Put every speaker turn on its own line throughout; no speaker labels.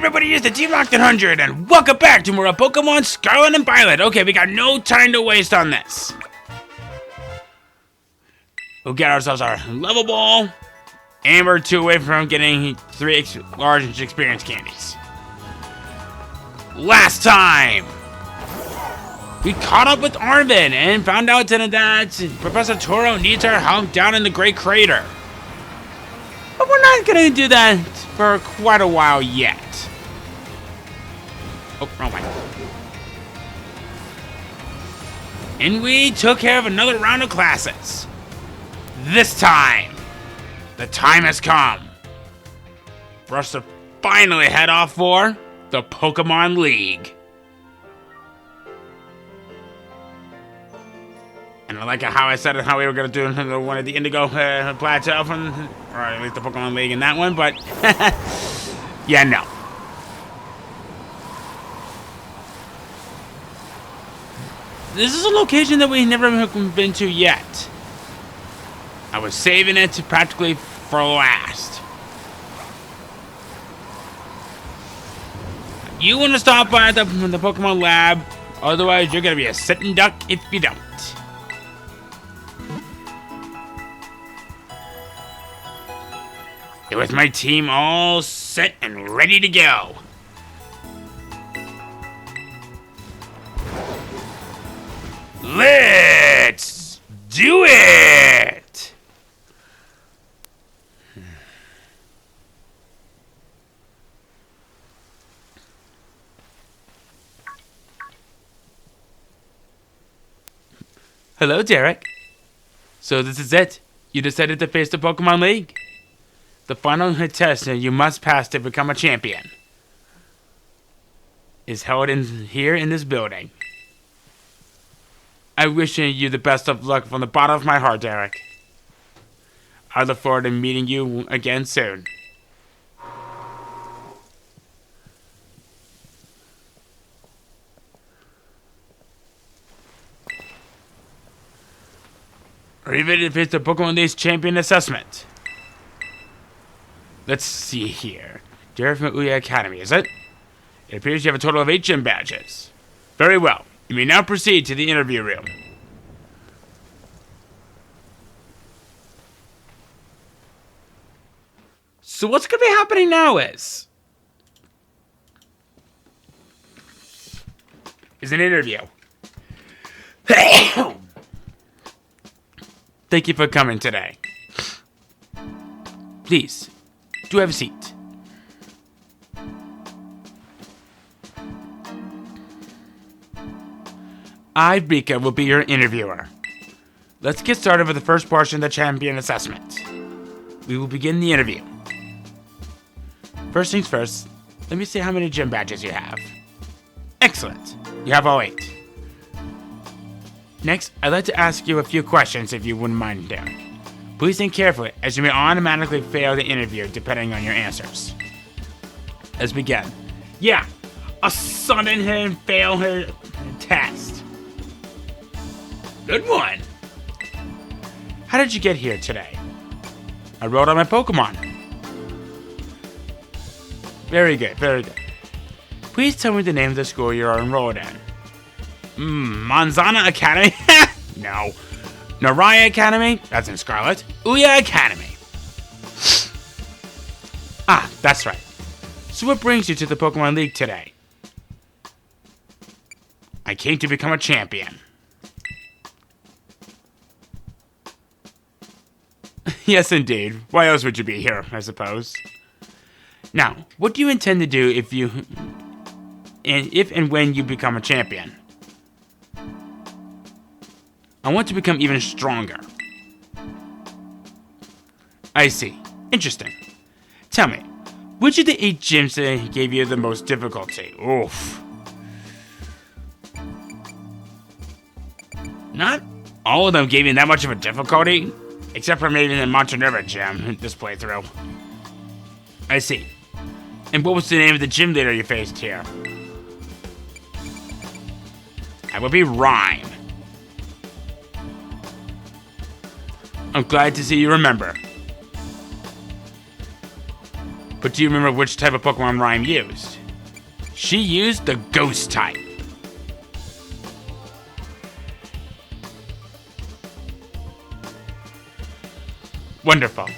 everybody, it's the Team Locked 100, and welcome back to more of Pokemon Scarlet and Violet. Okay, we got no time to waste on this. We'll get ourselves our level ball, and we're 2 away from getting 3 large experience candies. Last time, we caught up with Arvin and found out that Professor Toro needs our help down in the Great Crater. But we're not going to do that for quite a while yet. Oh, wrong way. And we took care of another round of classes. This time, the time has come for us to finally head off for the Pokemon League. And I like how I said it, how we were going to do one of the Indigo Plateau from, or at least the Pokemon League in that one, but yeah, no. This is a location that we've never been to yet. I was saving it practically for last. You want to stop by the Pokemon Lab, otherwise you're going to be a sitting duck if you don't. With my team all set and ready to go. Let's do it! Hello, Derek. So this is it? You decided to face the Pokemon League? The final test you must pass to become a champion is held here in this building. I wish you the best of luck from the bottom of my heart, Derek. I look forward to meeting you again soon. Or even if it's the Pokemon League's champion assessment. Let's see here. Derek from Ouya Academy, is it? It appears you have a total of 8 gym badges. Very well. You may now proceed to the interview room. So what's going to be happening now is an interview. Thank you for coming today. Please. Do have a seat. I, Rika, will be your interviewer. Let's get started with the first portion of the champion assessment. We will begin the interview. First things first, let me see how many gym badges you have. Excellent. You have all 8. Next, I'd like to ask you a few questions if you wouldn't mind, Derek. Please think carefully, as you may automatically fail the interview depending on your answers. Let's begin. Yeah, a sudden fail test. Good one. How did you get here today? I rode on my Pokemon. Very good, very good. Please tell me the name of the school you are enrolled in. Manzana Academy? No. Naraya Academy, that's in Scarlet. Ouya Academy. Ah, that's right. So what brings you to the Pokemon League today? I came to become a champion. Yes, indeed. Why else would you be here, I suppose? Now, what do you intend to do if and when you become a champion? I want to become even stronger. I see. Interesting. Tell me, which of the 8 gyms gave you the most difficulty? Oof. Not all of them gave you that much of a difficulty, except for maybe the Monternerva gym this playthrough. I see. And what was the name of the gym leader you faced here? That would be Rhyme. I'm glad to see you remember. But do you remember which type of Pokemon Rhyme used? She used the Ghost type. Wonderful.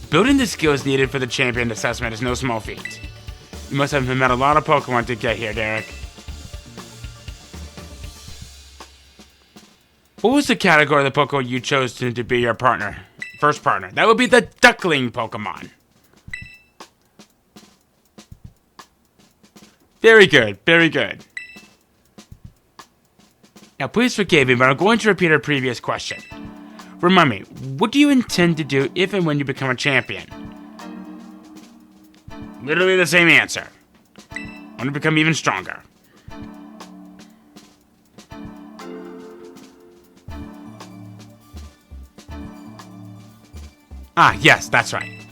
Building the skills needed for the champion assessment is no small feat. You must have met a lot of Pokemon to get here, Derek. What was the category of the Pokemon you chose to be your partner? First partner. That would be the Duckling Pokemon. Very good, very good. Now please forgive me, but I'm going to repeat our previous question. Remind me, what do you intend to do if and when you become a champion? Literally the same answer. I want to become even stronger. Ah, yes, that's right.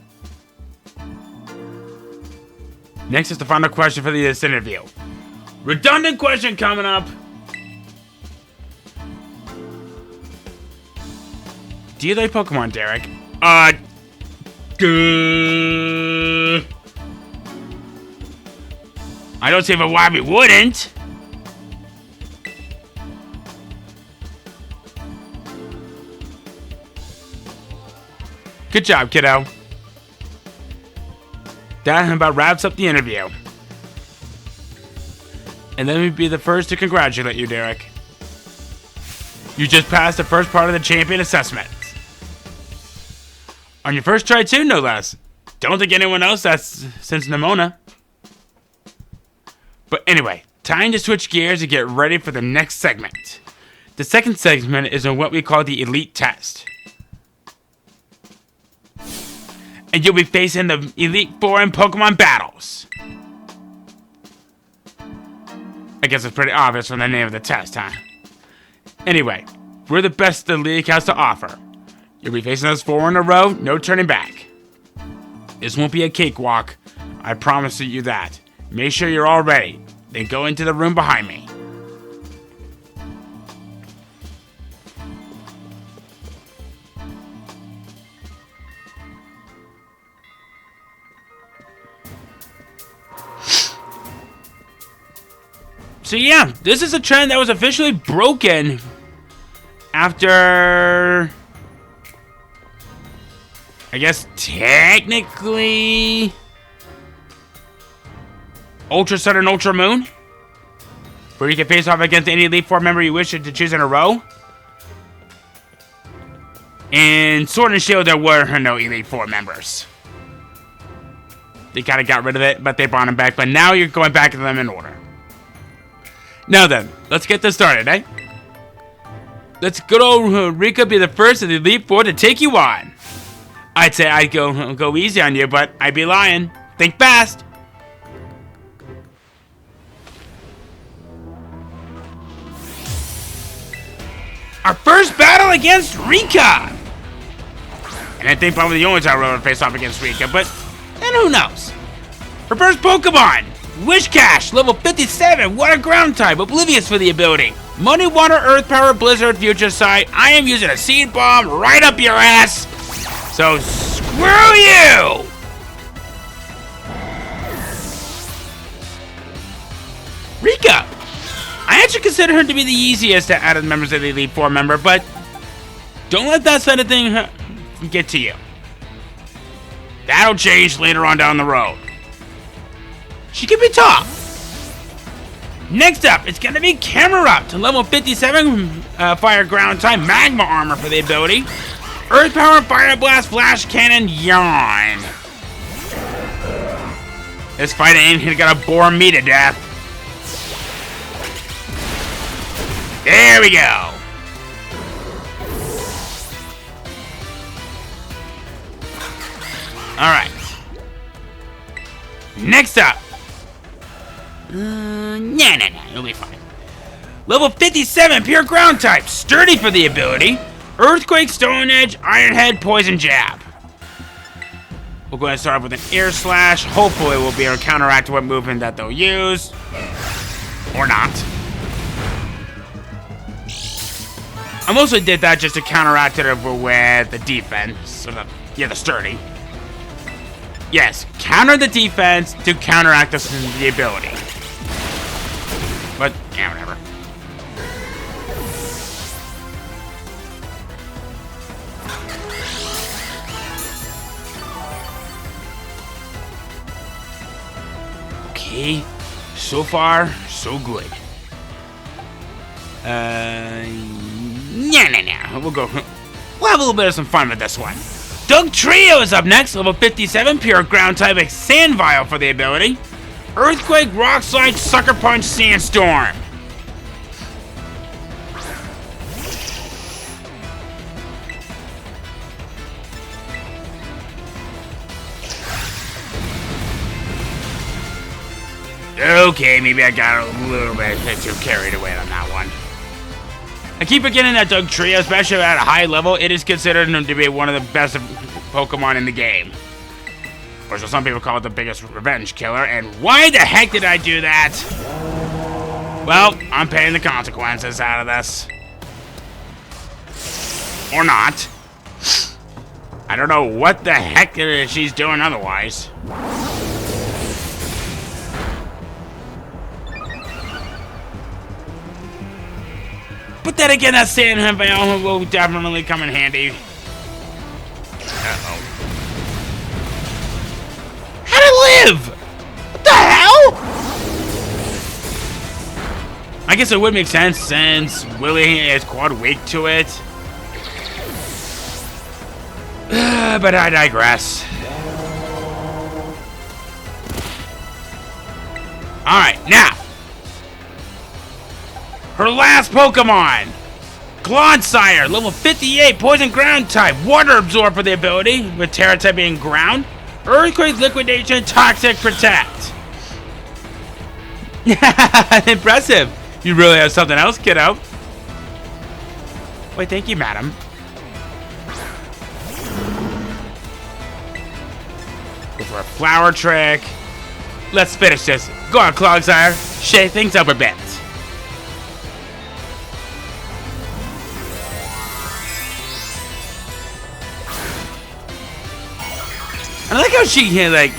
Next is the final question for this interview. Redundant question coming up. Do you like Pokemon, Derek? I don't see why we wouldn't. Good job, kiddo. That about wraps up the interview. And let me be the first to congratulate you, Derek. You just passed the first part of the champion assessment. On your first try too, no less. Don't think anyone else has since Nimona. But anyway, time to switch gears and get ready for the next segment. The second segment is on what we call the Elite Test. And you'll be facing the Elite Four in Pokemon battles. I guess it's pretty obvious from the name of the test, huh? Anyway, we're the best the league has to offer. You'll be facing us 4 in a row, no turning back. This won't be a cakewalk, I promise you that. Make sure you're all ready, then go into the room behind me. So yeah, this is a trend that was officially broken after, I guess technically, Ultra Sun and Ultra Moon, where you can face off against any Elite Four member you wish to choose in a row. In Sword and Shield, there were no Elite Four members. They kind of got rid of it, but they brought them back. But now you're going back to them in order. Now then, let's get this started, eh? Let's good old Rika be the first of the Elite Four to take you on. I'd say I'd go easy on you, but I'd be lying. Think fast. Our first battle against Rika! And I think probably the only time we'll ever face off against Rika, but then who knows? Her first Pokemon! Wishcash, level 57, water ground type, oblivious for the ability. Money, water, earth power, blizzard, future sight. I am using a seed bomb right up your ass. So screw you! Rika! I actually consider her to be the easiest out of the members of the Elite Four member, but don't let that side of thing get to you. That'll change later on down the road. She can be tough. Next up, it's gonna be Camerupt to level 57, fire ground type, magma armor for the ability. Earth power, fire blast, flash cannon, yawn. This fight ain't gonna bore me to death. There we go. All right. Next up. Nah, you'll be fine. Level 57, pure ground type, sturdy for the ability. Earthquake, Stone Edge, Iron Head, Poison Jab. We'll go ahead and start off with an Air Slash. Hopefully we'll be able to counteract what movement that they'll use. Or not. I mostly did that just to counteract it over with the defense. Or the sturdy. Yes, counter the defense to counteract the ability. But, yeah, whatever. Okay, so far, so good. Yeah. We'll have a little bit of some fun with this one. Doug Trio is up next, level 57, pure ground type Sand Vial for the ability. Earthquake, Rock Slide, Sucker Punch, Sandstorm. Okay, maybe I got a little bit too carried away on that one. I keep forgetting that Doug Trio, especially at a high level, it is considered to be one of the best Pokemon in the game. Or so some people call it the biggest revenge killer, and why the heck did I do that? Well, I'm paying the consequences out of this. Or not. I don't know what the heck she's doing otherwise. But then again, that Sand Vial will definitely come in handy. Uh-oh. How'd it live? What the hell? I guess it would make sense since Willie is quite weak to it. But I digress. Alright, now. Her last Pokemon! Clodsire, level 58, Poison Ground type, Water Absorb for the ability, with Terra type being Ground. Earthquake, Liquidation, Toxic, Protect. Impressive. You really have something else, kiddo. Why, thank you, madam. Go for a Flower Trick. Let's finish this. Go on, Clodsire. Shake things up a bit. I like how she like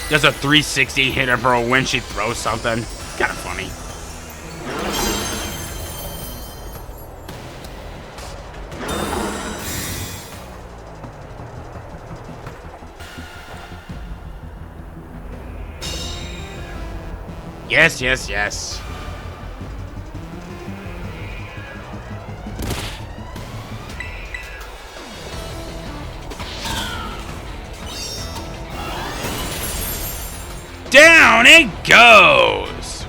does a 360 hit of her when she throws something. Kind of funny. Yes. Down it goes!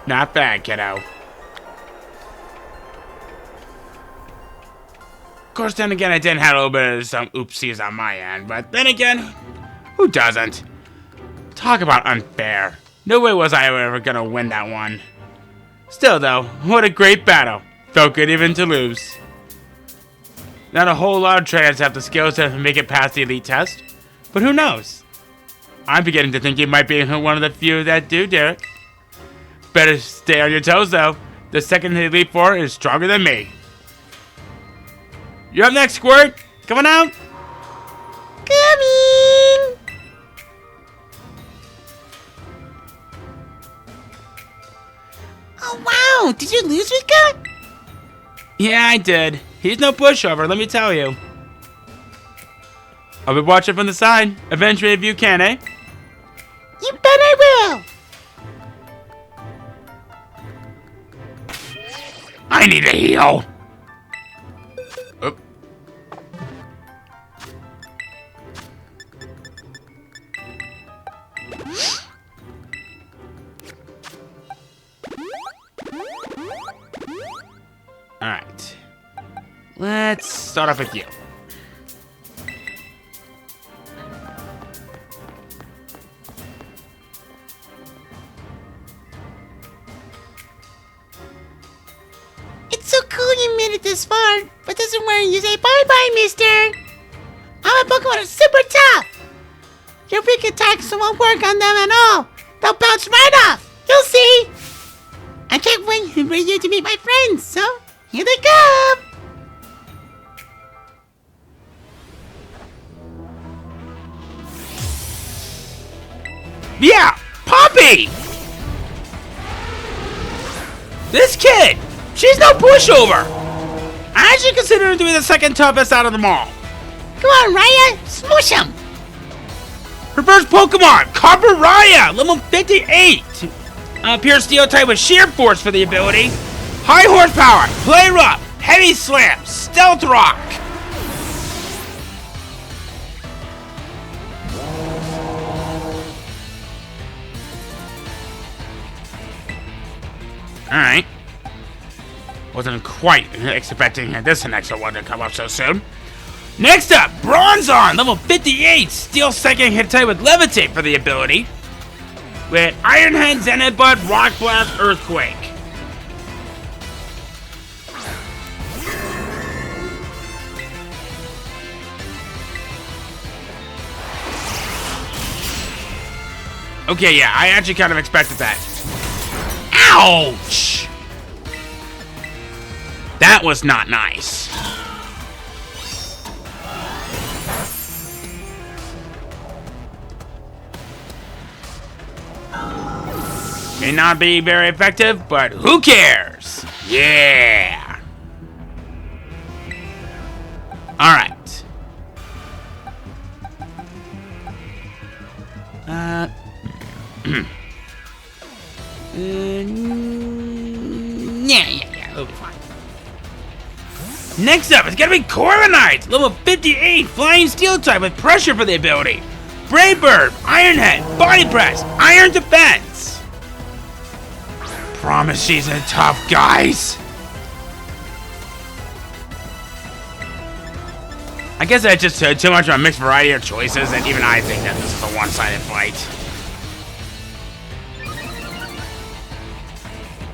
Not bad, kiddo. Of course, then again, I did have a little bit of some oopsies on my end, but then again, who doesn't? Talk about unfair. No way was I ever gonna win that one. Still though, what a great battle. Felt good even to lose. Not a whole lot of trainers have the skills to make it past the elite test, but who knows? I'm beginning to think you might be one of the few that do it. Better stay on your toes though. The second Elite Four is stronger than me. You're up next, Squirt. Coming out. Coming.
Oh wow, did you lose, Rika?
Yeah, I did. He's no pushover, let me tell you. I'll be watching from the side. Eventually, if you can, eh?
You bet I will.
I need a heal. Oop. All right. Let's start off with you.
It's so cool you made it this far, but doesn't worry, you say bye-bye, mister. my Pokemon are super tough. Your weak attacks won't work on them at all. They'll bounce right off. You'll see. I can't wait for you to meet my friends, so here they come.
Yeah, Poppy! This kid, she's no pushover. I actually consider her to be the second toughest out of them all.
Come on, Raya, smoosh him.
Her first Pokemon, Copper Raya, level 58. Pure Steel type with Sheer Force for the ability. High Horsepower, Play Rough, Heavy Slam, Stealth Rock. Alright. Wasn't quite expecting this next one to come up so soon. Next up, Bronzong, level 58, Steel Psychic hit type with Levitate for the ability. With Iron Head, Zen Headbutt, Rock Blast, Earthquake. Okay, yeah, I actually kind of expected that. Ouch! That was not nice. May not be very effective, but who cares? Yeah! Alright. Yeah, it'll be fine. Next up, it's gonna be Corviknight, level 58, Flying Steel type with Pressure for the ability. Brave Bird, Iron Head, Body Press, Iron Defense. Promise she's a tough, guys. I guess I just heard too much of a mixed variety of choices, and even I think that this is a one-sided fight.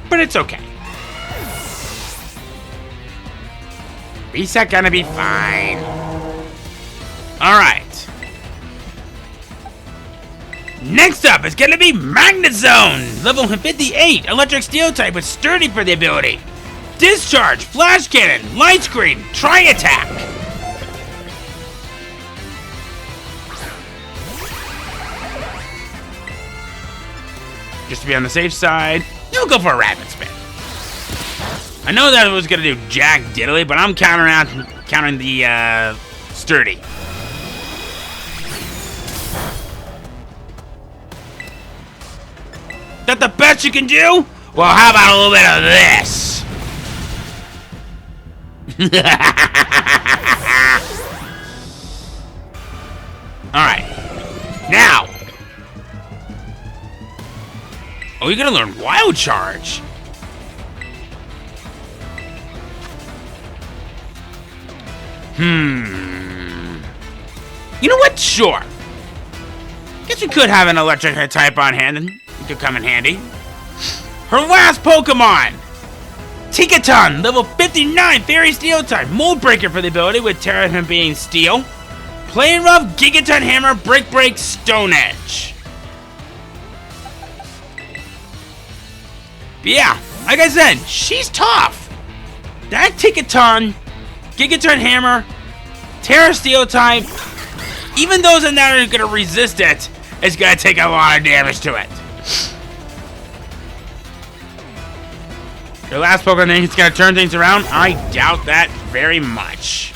But it's okay. Reset gonna be fine. Alright. Next up is gonna be Magnezone, level 58, Electric Steel type with Sturdy for the ability. Discharge, Flash Cannon, Light Screen, Tri-Attack. Just to be on the safe side, you'll go for a Rapid Spin. I know that was gonna do jack diddly, but I'm countering the Sturdy. That the best you can do? Well, how about a little bit of this? Alright. Now. Oh, you're gonna learn Wild Charge. You know what? Sure. Guess we could have an electric type on hand, and it could come in handy. Her last Pokemon! Tinkaton, level 59, Fairy Steel type, Mold Breaker for the ability with Terra being Steel. Play Rough, Gigaton Hammer, Break, Stone Edge. But yeah, like I said, she's tough. That Tinkaton, Gigaton Hammer, Terra Steel type, even those that are gonna resist it, it's gonna take a lot of damage to it. Your last Pokemon thing is gonna turn things around? I doubt that very much.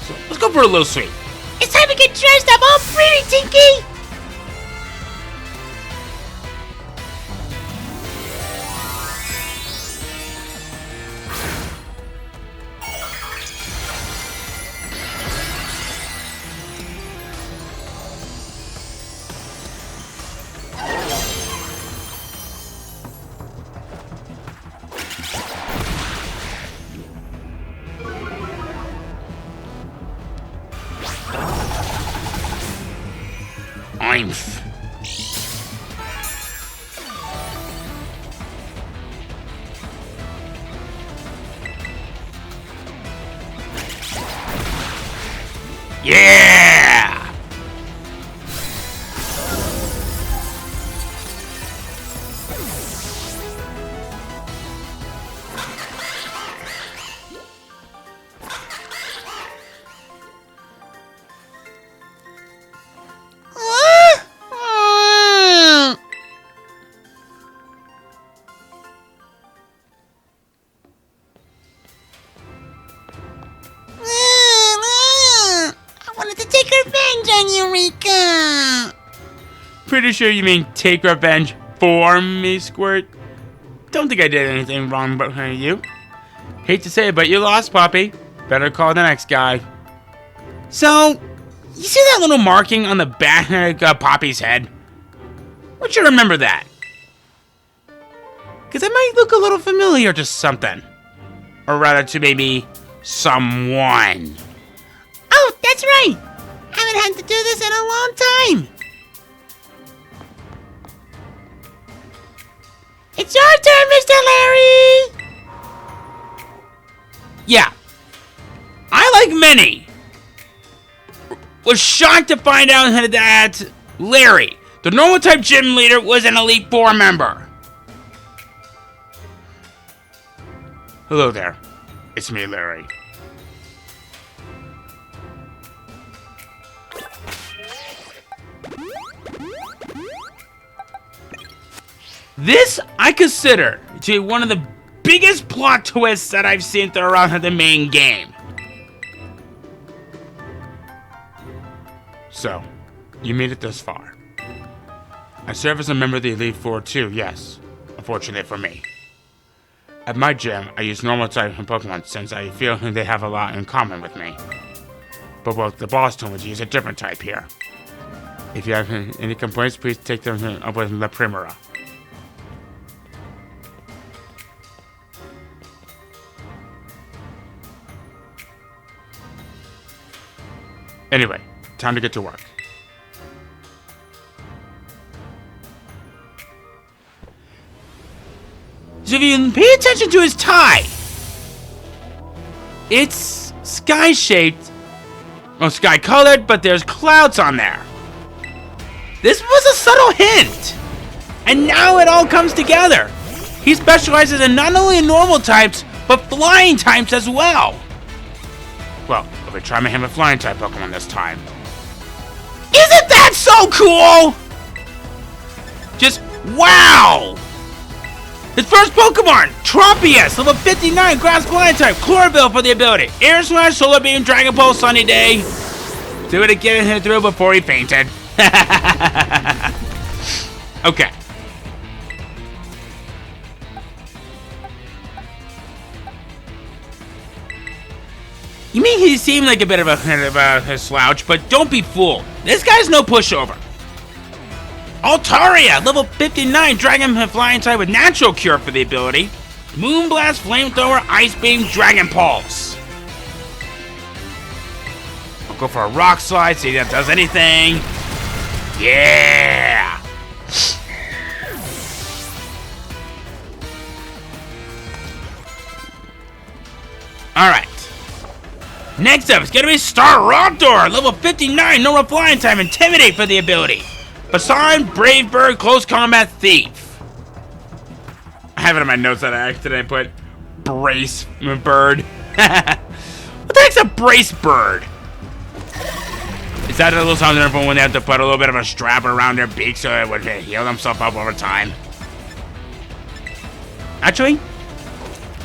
So let's go for a little sweet.
It's time to get dressed up all pretty, Tinky.
Oomph. Yeah!
I wanted to take revenge on Eureka.
Pretty sure you mean take revenge for me, Squirt? Don't think I did anything wrong but you. Hate to say it, but you lost, Poppy. Better call the next guy. So, you see that little marking on the back of Poppy's head? Would you remember that? Because it might look a little familiar to something. Or rather to maybe someone.
Oh, that's right. Haven't had to do this in a long time. It's your turn, Mr. Larry.
Yeah. I, like many, was shocked to find out that Larry, the normal type gym leader, was an Elite Four member. Hello there. It's me, Larry. This I consider to be one of the biggest plot twists that I've seen throughout the main game. So, you made it this far. I serve as a member of the Elite Four too, yes. Unfortunately for me. At my gym, I use normal type Pokemon since I feel they have a lot in common with me. But well, the boss told me to use a different type here. If you have any complaints, please take them up with La Primera. Anyway, time to get to work. So if you pay attention to his tie, it's sky-shaped, well, sky-colored, but there's clouds on there. This was a subtle hint, and now it all comes together. He specializes in not only normal types, but flying types as well. Well, if we try my hand with flying type Pokemon this time. Isn't that so cool? Just wow! His first Pokemon, Tropius, level 59, grass flying type, Chlorophyll for the ability. Air Slash, Solar Beam, Dragon Pulse, Sunny Day. Do it again and hit through before he fainted. Okay. You mean he seemed like a bit of a slouch, but don't be fooled. This guy's no pushover. Altaria, level 59, Dragon Flying type with Natural Cure for the ability. Moonblast, Flamethrower, Ice Beam, Dragon Pulse. I'll go for a Rock Slide, see if that does anything. Yeah! Alright. Next up, it's gonna be Staraptor, level 59, normal flying type, Intimidate for the ability. Basan, Brave Bird, Close Combat, Thief. I have it in my notes that I accidentally put Brace Bird. What the heck's a Brace Bird? Is that a little something everyone when they have to put a little bit of a strap around their beak so it would heal themselves up over time? Actually,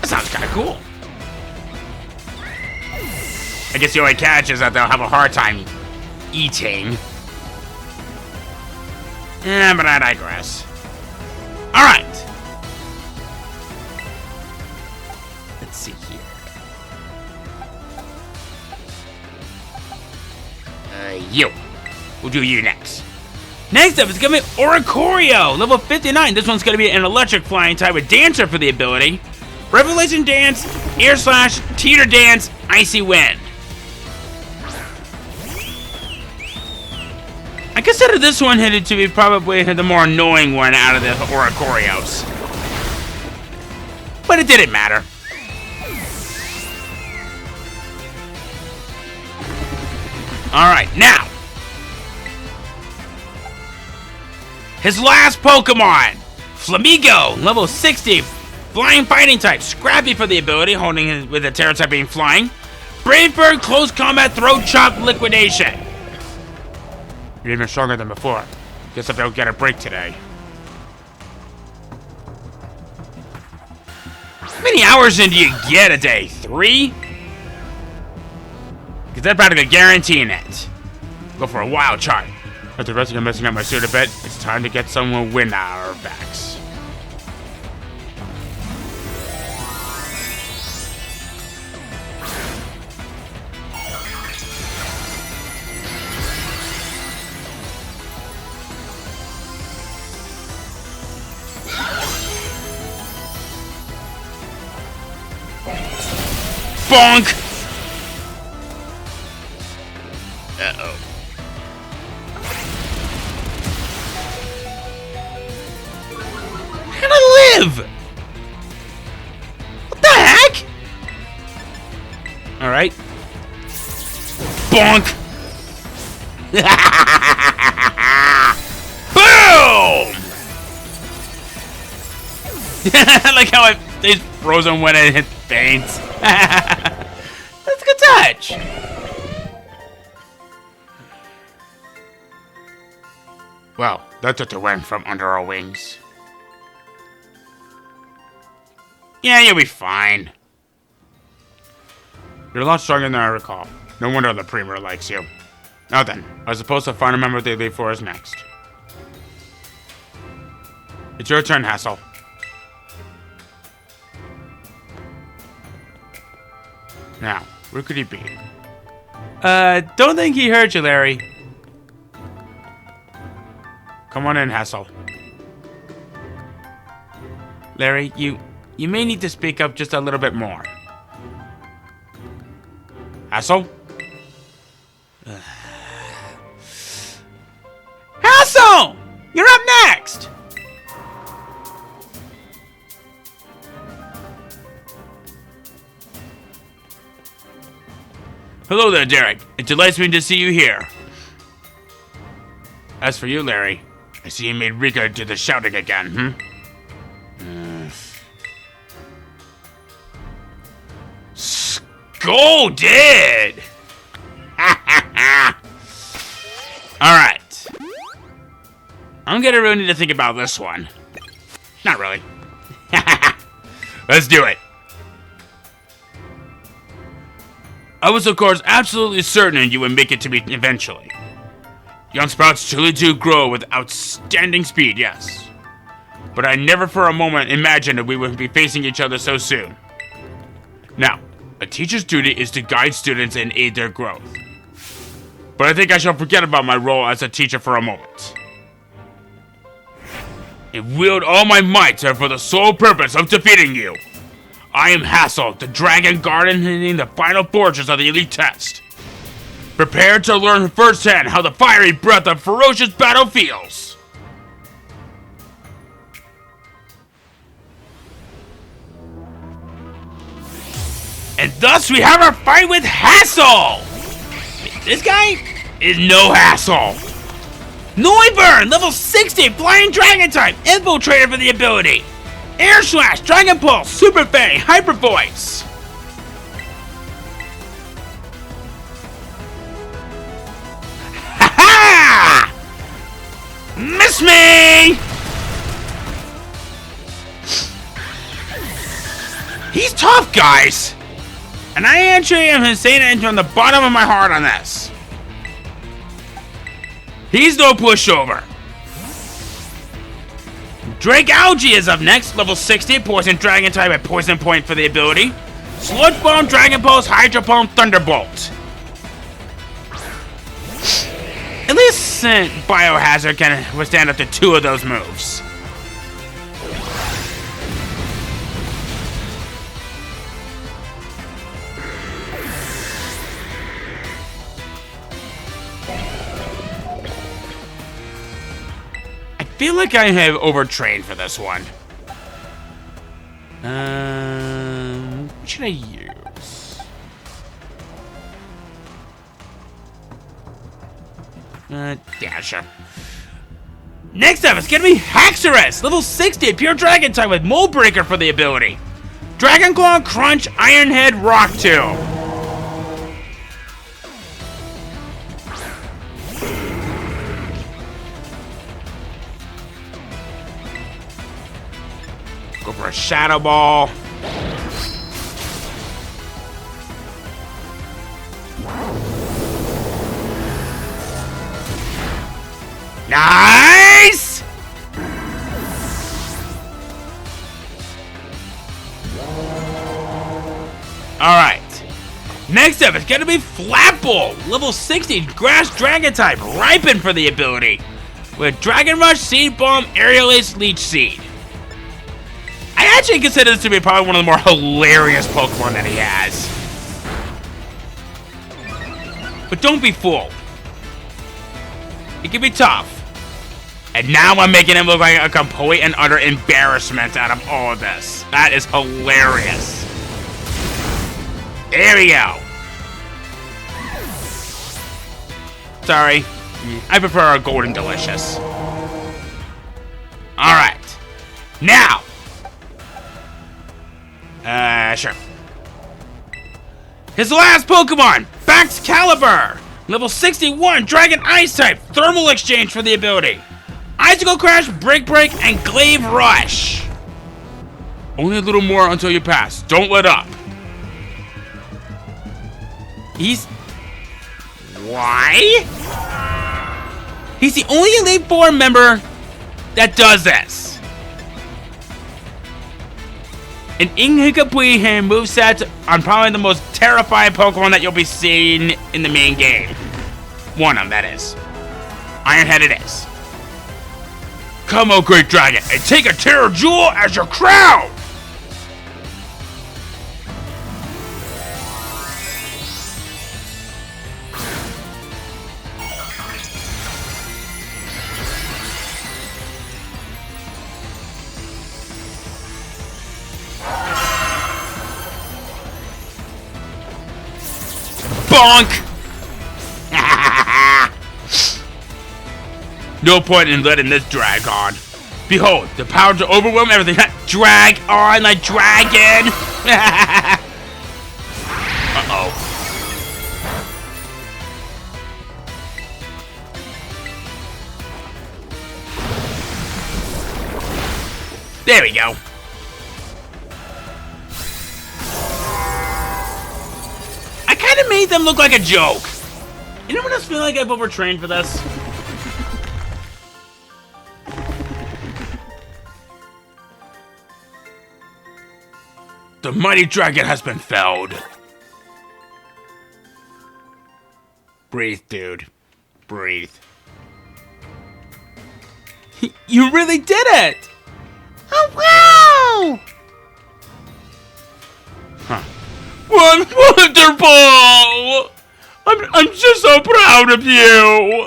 that sounds kind of cool. I guess the only catch is that they'll have a hard time eating. Yeah, but I digress. Alright. Let's see here. You. We'll do you next. Next up is gonna be Oricorio, level 59. This one's gonna be an electric flying type with Dancer for the ability. Revelation Dance, Air Slash, Teeter Dance, Icy Wind. I consider this one headed to be probably the more annoying one out of the Oricorios. But it didn't matter. Alright, now. His last Pokemon. Flamigo, level 60. Flying fighting type. Scrappy for the ability, holding it with the Terra type being flying. Brave Bird, close combat, throat chop, liquidation. You're even stronger than before. Guess I don't get a break today. How many hours in do you get a day? 3? Because they're practically guaranteeing it. Go for a wild chart. After the rest of them messing up my suit a bit, it's time to get some wind out of our backs. Bonk! Uh-oh. How to live? What the heck? Alright. Bonk! Boom! I like how it stays frozen when it hits faints. That's a good touch. Well, that took the wind from under our wings. Yeah, you'll be fine. You're a lot stronger than I recall. No wonder the Premier likes you. Now then, I was supposed to find a member they leave for us next. It's your turn, Hassel. Now, where could he be? Don't think he heard you, Larry. Come on in, Hassel. Larry, you may need to speak up just a little bit more. Hassel? Hassel! You're up next! Hello there, Derek. It delights me to see you here. As for you, Larry, I see you made Rika do the shouting again, Scolded! Alright. I'm gonna really need to think about this one. Not really. Let's do it. I was, of course, absolutely certain you would make it to me eventually. Young sprouts truly do grow with outstanding speed, yes. But I never for a moment imagined that we would be facing each other so soon. Now, a teacher's duty is to guide students and aid their growth. But I think I shall forget about my role as a teacher for a moment. And wield all my might for the sole purpose of defeating you. I am Hassel, the dragon guarding the final fortress of the elite test. Prepare to learn firsthand how the fiery breath of ferocious battle feels. And thus we have our fight with Hassel! This guy is no hassle. Noiburn, level 60, flying dragon type, infiltrator for the ability. Air Slash, Dragon Pulse, Super Fang, Hyper Voice. Ha ha! Miss me! He's tough, guys. And I actually am saying it from the bottom of my heart on this. He's no pushover. Drake Algae is up next, level 60, Poison Dragon type at Poison Point for the ability. Sludge Bomb, Dragon Pulse, Hydro Pump, Thunderbolt. At least Biohazard can withstand up to 2 of those moves. I feel like I have overtrained for this one. What should I use? Yeah, sure. Next up, it's gonna be Haxorus, level 60, pure dragon type with Mold Breaker for the ability. Dragon Claw, Crunch, Iron Head, Rock Tomb. Go for a Shadow Ball. Nice! Alright. Next up, it's gonna be Flapple, level 60, Grass Dragon type, Ripen for the ability. With Dragon Rush, Seed Bomb, Aerial Ace, Leech Seed. I actually consider this to be probably one of the more hilarious Pokemon that he has. But don't be fooled. It can be tough. And now I'm making him look like a complete and utter embarrassment out of all of this. That is hilarious. There we go. Sorry. I prefer a Golden Delicious. Alright. Now. Sure. His last Pokemon, Baxcalibur. Level 61, Dragon Ice type, Thermal Exchange for the ability. Icicle Crash, Break, and Glaive Rush. Only a little more until you pass. Don't let up. He's... Why? He's the only Elite Four member that does this. An Inkapui moveset on probably the most terrifying Pokemon that you'll be seeing in the main game. One of them, that is. Ironhead it is. Come, oh great dragon, and take a Terror Jewel as your crown! Bonk! No point in letting this drag on. Behold, the power to overwhelm everything. Drag on like dragon! Uh-oh. There we go. I kind of made them look like a joke. Anyone else feel like I've overtrained for this? The mighty dragon has been felled. Breathe, dude. Breathe. You really did it!
Oh, wow!
Huh. Wonderful! I'm just so proud of you!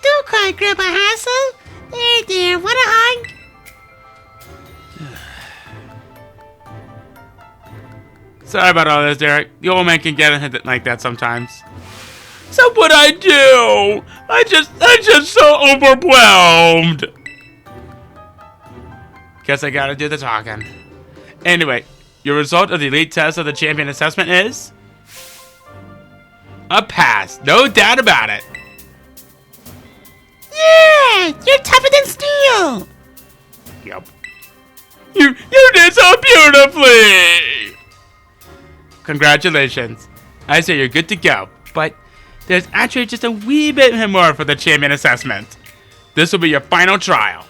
Don't cry, Grandpa Hassel. There, dear, what a hug.
Sorry about all this, Derek. The old man can get it like that sometimes. So what'd I do? I just so overwhelmed. Guess I gotta do the talking. Anyway, your result of the elite test of the champion assessment is a pass. No doubt about it.
Yeah, you're tougher than steel.
Yep. You did so beautifully. Congratulations. I say you're good to go, but there's actually just a wee bit more for the champion assessment. This will be your final trial.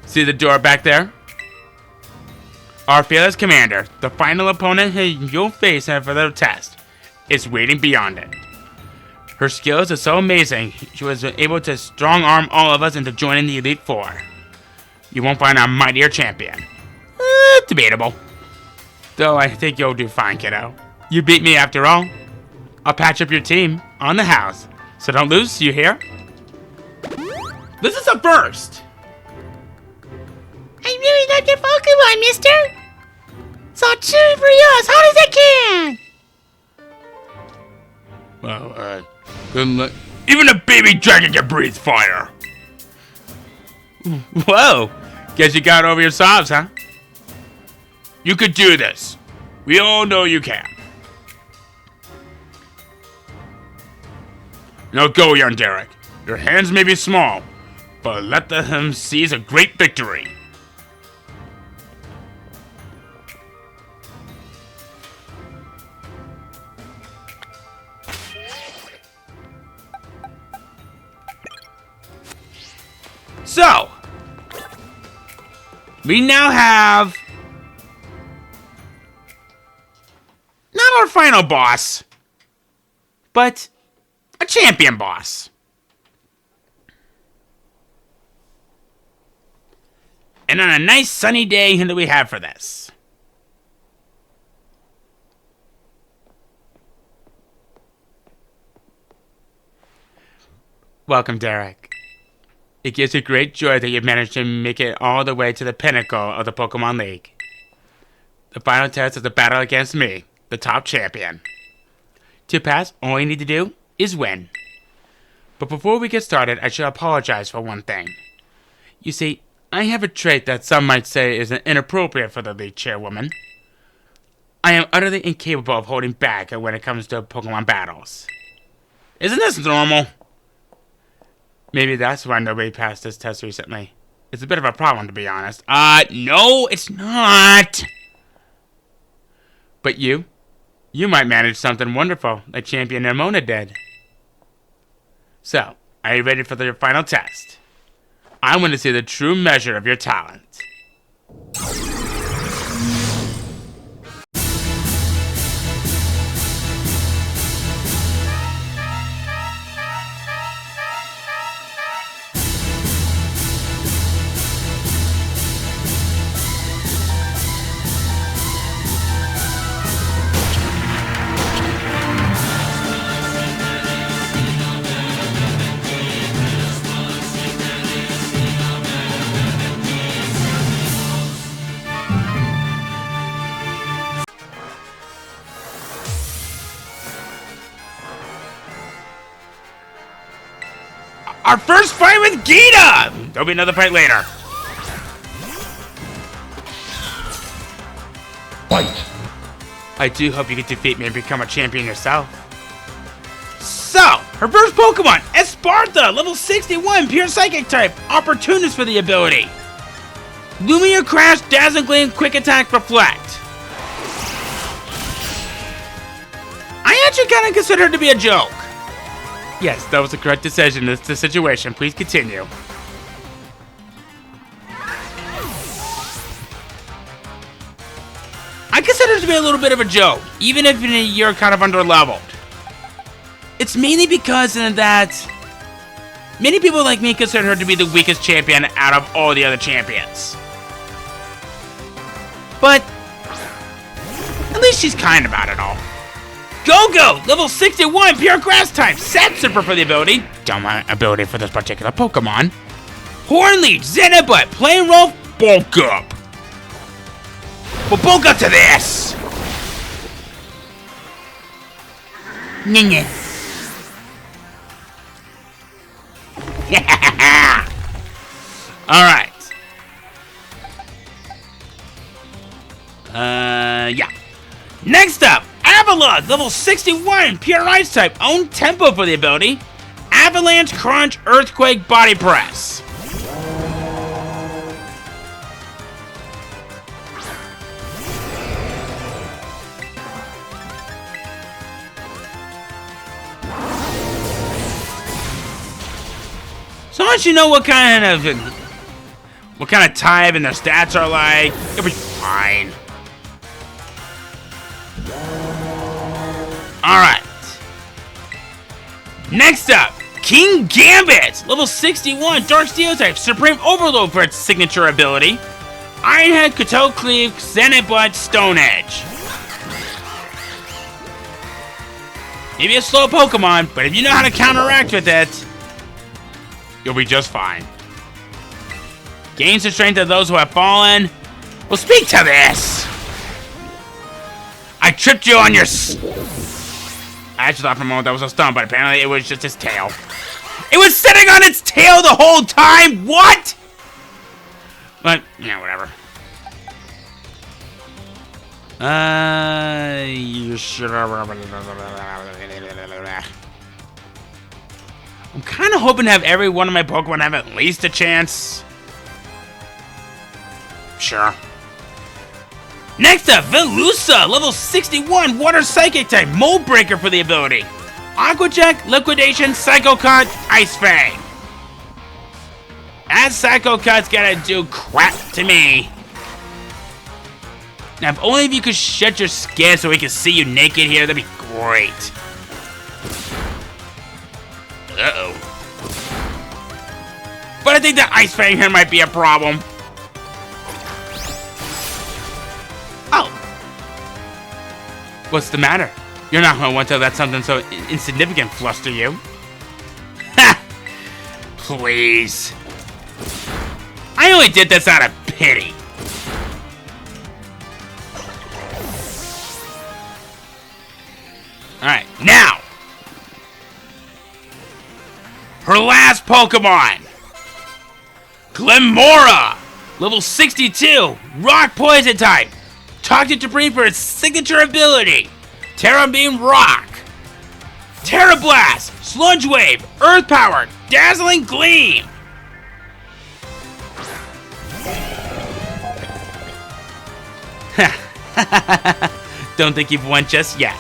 See the door back there? Our fearless commander, the final opponent you'll face for the test, is waiting beyond it. Her skills are so amazing, she was able to strong-arm all of us into joining the Elite Four. You won't find a mightier champion. Debatable. Though I think you'll do fine, kiddo. You beat me after all. I'll patch up your team on the house, so don't lose, you hear? This is a first!
I really like your Pokemon, mister! So I'll cheer for you as hard as I can!
Well, good luck. Even a baby dragon can breathe fire. Whoa. Guess you got over your sobs, huh? You could do this. We all know you can. Now go, young Derek. Your hands may be small, but let them seize a great victory. So, we now have not our final boss, but a champion boss. And on a nice sunny day, who do we have for this? Welcome, Derek. It gives me great joy that you've managed to make it all the way to the pinnacle of the Pokemon League. The final test is a battle against me, the top champion. To pass, all you need to do is win. But before we get started, I should apologize for one thing. You see, I have a trait that some might say is inappropriate for the league chairwoman. I am utterly incapable of holding back when it comes to Pokemon battles. Isn't this normal? Maybe that's why nobody passed this test recently. It's a bit of a problem, to be honest. No, it's not. But you might manage something wonderful, like Champion Nimona did. So, are you ready for your final test? I want to see the true measure of your talent. Our first fight with Geeta! There'll be another fight later.
Fight!
I do hope you can defeat me and become a champion yourself. So, her first Pokemon, Esparta, level 61, pure Psychic type, Opportunist for the ability. Lumia Crash, Dazzling Gleam, Quick Attack, Reflect. I actually kind of consider her to be a joke. Yes, that was the correct decision. That's the situation. Please continue. I consider it to be a little bit of a joke, even if you're kind of underleveled. It's mainly because of that many people like me consider her to be the weakest champion out of all the other champions. But at least she's kind about it all. Go-Go, level 61, pure grass type, Sand Super for the ability. Don't want ability for this particular Pokemon. Hornleech, Xenobut, Plain Rolf, Bulk Up. We'll bulk up to this. Nyeh. Alright. Yeah. Next up, Avalon, level 61, pure ice type, own tempo for the ability. Avalanche, Crunch, Earthquake, Body Press. So once you know what kind of type and their stats are like, it'll be fine. Alright. Next up, King Gambit, level 61, Dark Steel type, Supreme Overload for its signature ability. Ironhead, Kotal Cleave, Xenobut, Stone Edge. Maybe a slow Pokemon, but if you know how to counteract with it, you'll be just fine. Gains the strength of those who have fallen. Well, speak to this. I tripped you on your... I actually thought for a moment that was a stone, but apparently it was just his tail. It was sitting on its tail the whole time? What? But, yeah, whatever. You should have... I'm kind of hoping to have every one of my Pokemon have at least a chance. Sure. Next up, Velusa, level 61, Water Psychic type, Mold Breaker for the ability. Aqua Jet, Liquidation, Psycho Cut, Ice Fang. That Psycho Cut's gonna do crap to me. Now, if only if you could shed your skin so we can see you naked here, that'd be great. Uh-oh. But I think that Ice Fang here might be a problem. Oh. What's the matter? You're not gonna want to let something so insignificant fluster you. Ha! Please. I only did this out of pity. Alright, now. Her last Pokemon. Glimora, level 62, Rock Poison type. Toxic Debris for its signature ability. Terra Beam Rock. Terra Blast, Sludge Wave, Earth Power, Dazzling Gleam. Don't think you've won just yet.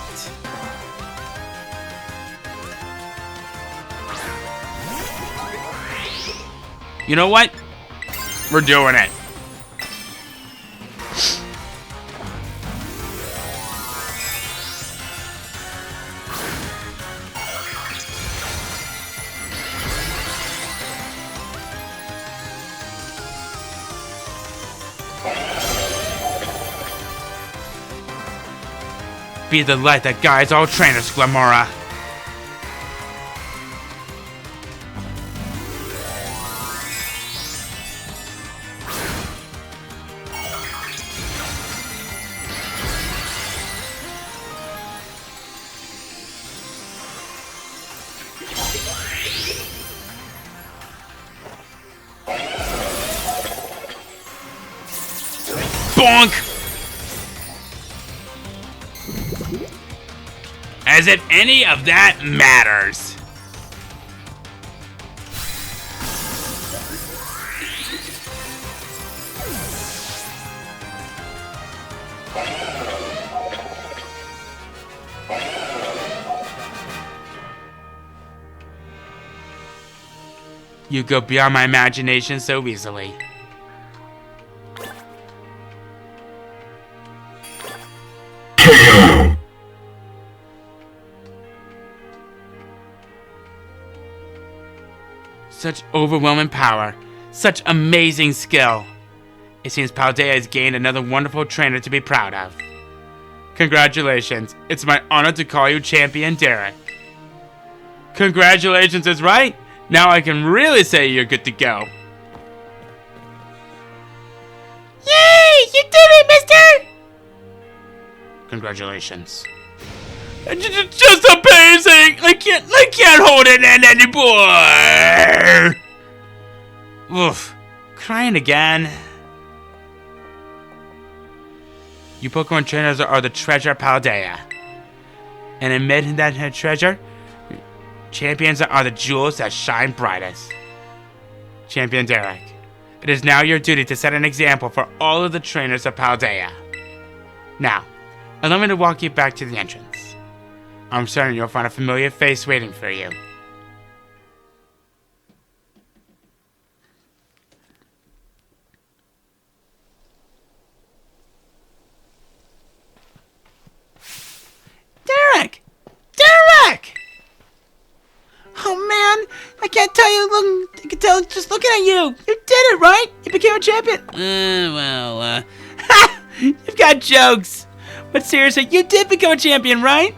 You know what? We're doing it. Be the light that guides all trainers, Glimora. Bonk! As if any of that matters. You go beyond my imagination so easily. Such overwhelming power, such amazing skill. It seems Paldea has gained another wonderful trainer to be proud of. Congratulations, it's my honor to call you Champion Derek. Congratulations is right, now I can really say you're good to go.
Yay! You did it, mister!
Congratulations. Just amazing! I can't hold it in anymore! Oof. Crying again. You Pokemon trainers are the treasure of Paldea. And amid that treasure, champions are the jewels that shine brightest. Champion Derek, it is now your duty to set an example for all of the trainers of Paldea. Now, allow me to walk you back to the entrance. I'm certain you'll find a familiar face waiting for you.
Derek! Derek! Oh man, I can't tell you, I can tell just looking at you. You did it, right? You became a champion.
Ha! You've got jokes. But seriously, you did become a champion, right?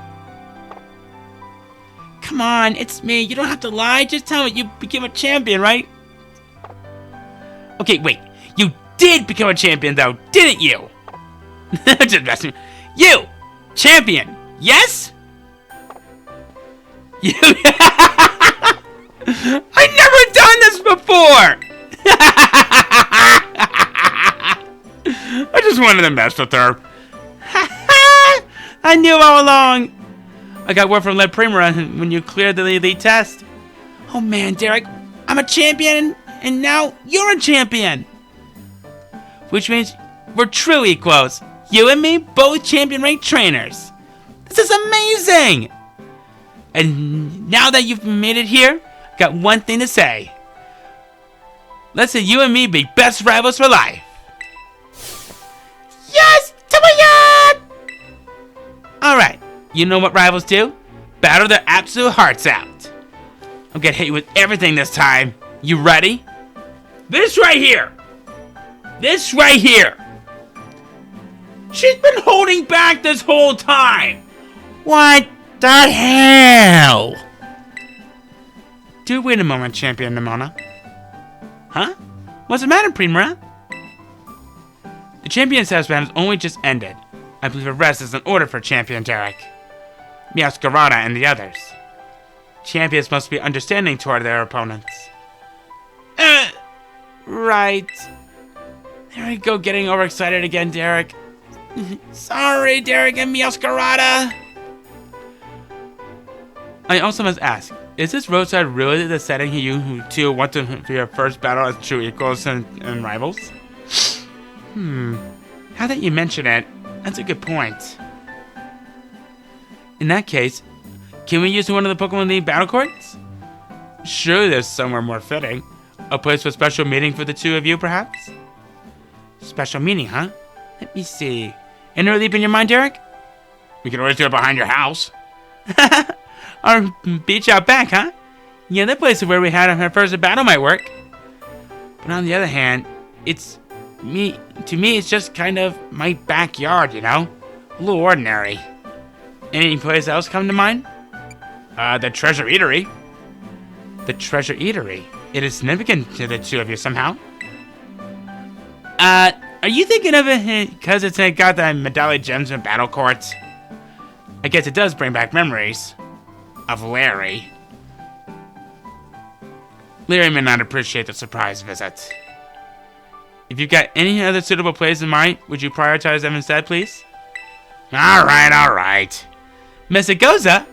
Come on, it's me. You don't have to lie. Just tell me you became a champion, right? Okay, wait. You did become a champion, though, didn't you? Just messing. You! Champion! Yes? I've never done this before! I just wanted to mess with her. I knew all along. I got word from Le Primera when you cleared the elite test. Oh man, Derek, I'm a champion, and now you're a champion. Which means we're true equals. You and me, both champion-ranked trainers. This is amazing! And now that you've made it here, I got one thing to say. Let's say you and me be best rivals for life.
Yes, Tomoyan!
Alright, you know what rivals do? Battle their absolute hearts out. I'm gonna hit you with everything this time. You ready? This right here! This right here! She's been holding back this whole time!
What the hell?
Do wait a moment, Champion Nimona. Huh? What's the matter, Primera? The Champion Test round has only just ended. I believe a rest is in order for Champion Derek. Scarlet and the others. Champions must be understanding toward their opponents. Right. There we go, getting overexcited again, Derek. Sorry, Derek and Scarlet. I also must ask, is this roadside really the setting you two want to for your first battle as true equals and rivals? Now that you mention it, that's a good point. In that case, can we use one of the Pokemon League battle courts? Surely there's somewhere more fitting. A place for a special meeting for the two of you, perhaps? Special meeting, huh? Let me see. Any leap in your mind, Derek? We can always do it behind your house. Or beach out back, huh? Yeah, that place where we had our first battle might work. But on the other hand, to me, it's just kind of my backyard, you know? A little ordinary. Any place else come to mind? The Treasure Eatery. The Treasure Eatery? It is significant to the two of you somehow. Are you thinking of it because it's got the Medallion Gems and Battle Courts? I guess it does bring back memories of Larry. Larry may not appreciate the surprise visit. If you've got any other suitable places in mind, would you prioritize them instead, please? Alright. Messagoza?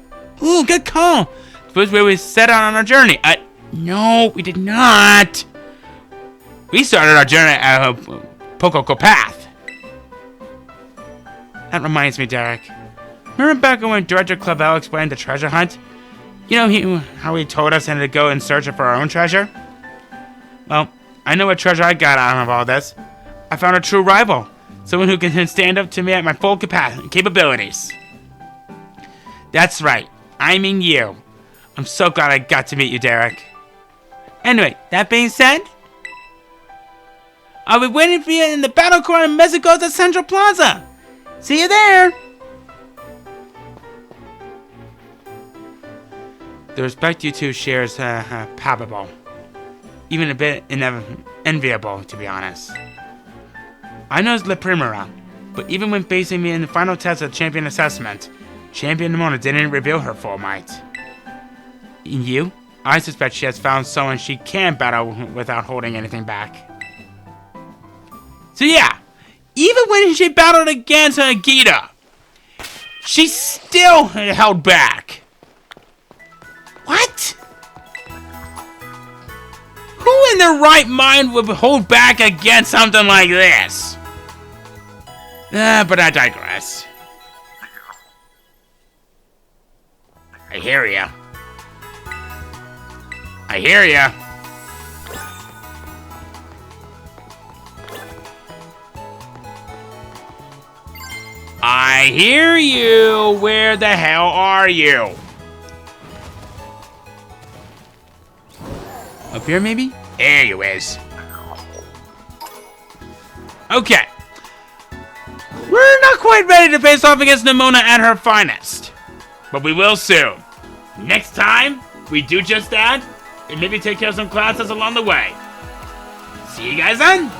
Ooh, good call. The place where we set out on our journey. No, we did not. We started our journey at Pococo Path. That reminds me, Derek. Remember back when Director Clavel explained the treasure hunt? You know how he told us to go in search for our own treasure? Well, I know what treasure I got out of all this. I found a true rival. Someone who can stand up to me at my full capabilities. That's right. I mean you. I'm so glad I got to meet you, Derek. Anyway, that being said, I'll be waiting for you in the battle court in Messagoza Central Plaza. See you there. The respect you two share is palpable. Even a bit enviable, to be honest. I know it's Le Primera, but even when facing me in the final test of Champion Assessment, Champion Nimona didn't reveal her full might. In you, I suspect she has found someone she can battle without holding anything back. So yeah, even when she battled against Geeta, she still held back. What? Who in their right mind would hold back against something like this? But I digress. I hear ya. I hear ya. I hear you. Where the hell are you? Up here, maybe? There you is. Okay. We're not quite ready to face off against Nimona at her finest. But we will soon. Next time, we do just that, and maybe take care of some classes along the way. See you guys then!